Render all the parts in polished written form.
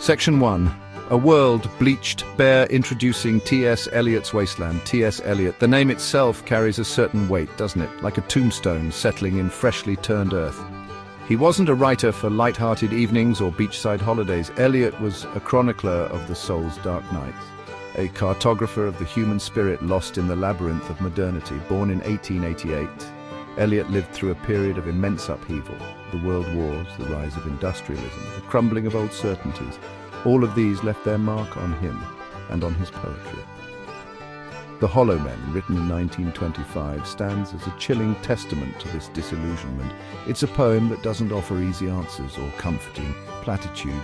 Section 1. A world bleached, bare, introducing T.S. Eliot's Wasteland. T.S. Eliot. The name itself carries a certain weight, doesn't it? Like a tombstone settling in freshly turned earth. He wasn't a writer for light-hearted evenings or beachside holidays. Eliot was a chronicler of the soul's dark nights, a cartographer of the human spirit lost in the labyrinth of modernity. Born in 1888, Eliot lived through a period of immense upheaval. The world wars, the rise of industrialism, the crumbling of old certainties. All of these left their mark on him and on his poetry. The Hollow Men, written in 1925, stands as a chilling testament to this disillusionment. It's a poem that doesn't offer easy answers or comforting platitudes.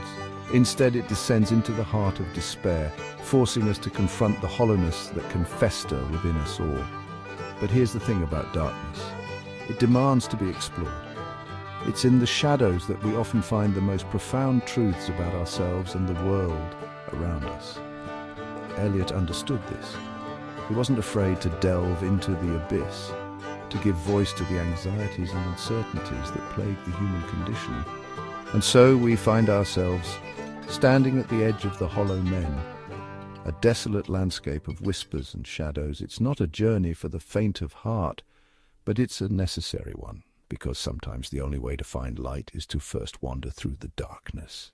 Instead, it descends into the heart of despair, forcing us to confront the hollowness that can fester within us all. But here's the thing about darkness. It demands to be explored. It's in the shadows that we often find the most profound truths about ourselves and the world around us. Eliot understood this. He wasn't afraid to delve into the abyss, to give voice to the anxieties and uncertainties that plague the human condition. And so we find ourselves standing at the edge of the Hollow Men, a desolate landscape of whispers and shadows. It's not a journey for the faint of heart, but it's a necessary one, because sometimes the only way to find light is to first wander through the darkness.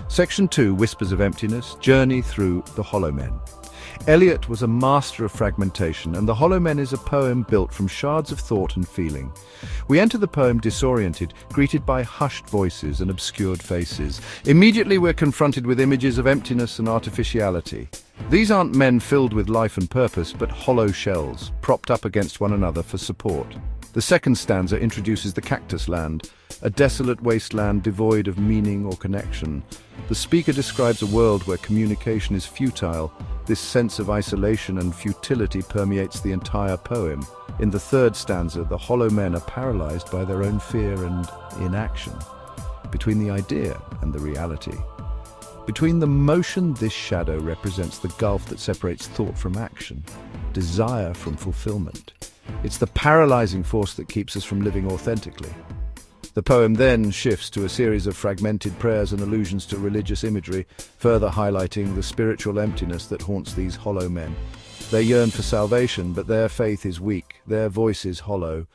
Section 2, Whispers of Emptiness, Journey Through the Hollow Men. Eliot was a master of fragmentation, and The Hollow Men is a poem built from shards of thought and feeling. We enter the poem disoriented, greeted by hushed voices and obscured faces. Immediately we're confronted with images of emptiness and artificiality. These aren't men filled with life and purpose, but hollow shells, propped up against one another for support. The second stanza introduces the cactus land, a desolate wasteland devoid of meaning or connection. The speaker describes a world where communication is futile. This sense of isolation and futility permeates the entire poem. In the third stanza, the Hollow Men are paralyzed by their own fear and inaction. Between the idea and the reality. Between the motion, this shadow represents the gulf that separates thought from action, desire from fulfillment. It's the paralyzing force that keeps us from living authentically. The poem then shifts to a series of fragmented prayers and allusions to religious imagery, further highlighting the spiritual emptiness that haunts these hollow men. They yearn for salvation, but their faith is weak, their voice is hollow.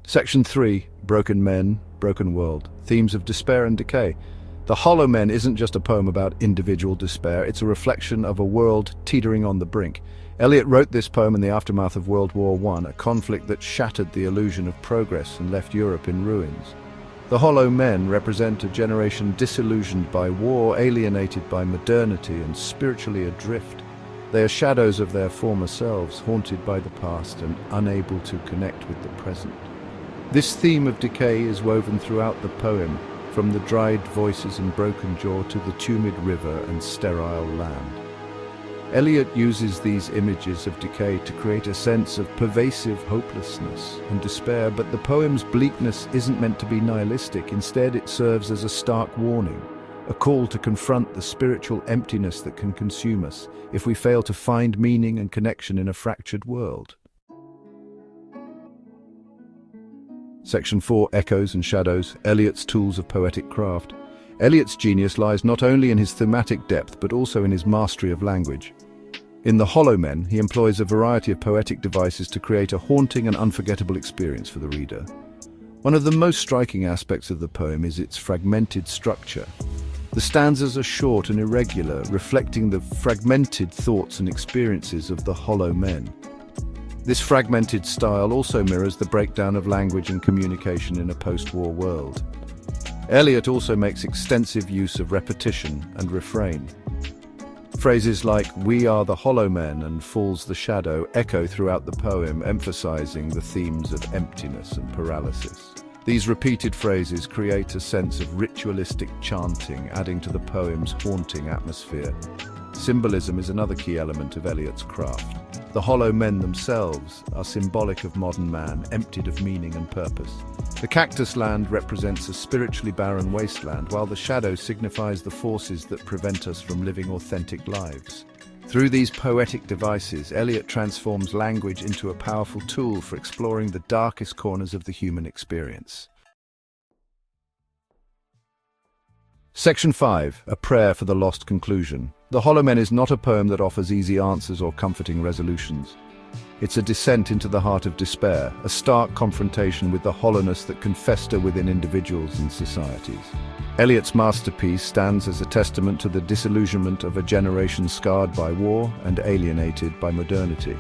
Section 3, Broken Men, Broken World, Themes of Despair and Decay. The Hollow Men isn't just a poem about individual despair, it's a reflection of a world teetering on the brink. Eliot wrote this poem in the aftermath of World War I, a conflict that shattered the illusion of progress and left Europe in ruins. The Hollow Men represent a generation disillusioned by war, alienated by modernity, and spiritually adrift. They are shadows of their former selves, haunted by the past and unable to connect with the present. This theme of decay is woven throughout the poem, from the dried voices and broken jaw to the tumid river and sterile land. Eliot uses these images of decay to create a sense of pervasive hopelessness and despair, but the poem's bleakness isn't meant to be nihilistic. Instead, it serves as a stark warning, a call to confront the spiritual emptiness that can consume us if we fail to find meaning and connection in a fractured world. Section 4, Echoes and Shadows, Eliot's Tools of Poetic Craft. Eliot's genius lies not only in his thematic depth, but also in his mastery of language. In The Hollow Men, he employs a variety of poetic devices to create a haunting and unforgettable experience for the reader. One of the most striking aspects of the poem is its fragmented structure. The stanzas are short and irregular, reflecting the fragmented thoughts and experiences of the Hollow Men. This fragmented style also mirrors the breakdown of language and communication in a post-war world. Eliot also makes extensive use of repetition and refrain. Phrases like "we are the hollow men" and "falls the shadow" echo throughout the poem, emphasizing the themes of emptiness and paralysis. These repeated phrases create a sense of ritualistic chanting, adding to the poem's haunting atmosphere. Symbolism is another key element of Eliot's craft. The hollow men themselves are symbolic of modern man, emptied of meaning and purpose. The cactus land represents a spiritually barren wasteland, while the shadow signifies the forces that prevent us from living authentic lives. Through these poetic devices, Eliot transforms language into a powerful tool for exploring the darkest corners of the human experience. Section 5. A Prayer for the Lost Conclusion. The Hollow Men is not a poem that offers easy answers or comforting resolutions. It's a descent into the heart of despair, a stark confrontation with the hollowness that can fester within individuals and societies. Eliot's masterpiece stands as a testament to the disillusionment of a generation scarred by war and alienated by modernity.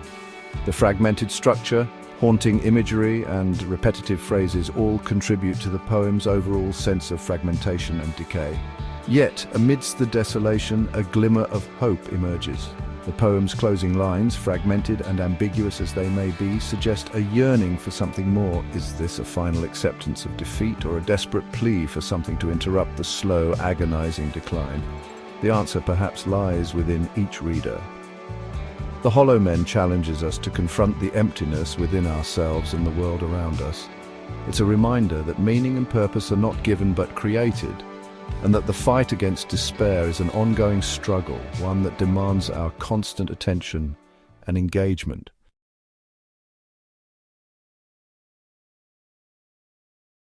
The fragmented structure, haunting imagery, and repetitive phrases all contribute to the poem's overall sense of fragmentation and decay. Yet, amidst the desolation, a glimmer of hope emerges. The poem's closing lines, fragmented and ambiguous as they may be, suggest a yearning for something more. Is this a final acceptance of defeat or a desperate plea for something to interrupt the slow, agonizing decline? The answer perhaps lies within each reader. The Hollow Men challenges us to confront the emptiness within ourselves and the world around us. It's a reminder that meaning and purpose are not given but created, and that the fight against despair is an ongoing struggle, one that demands our constant attention and engagement.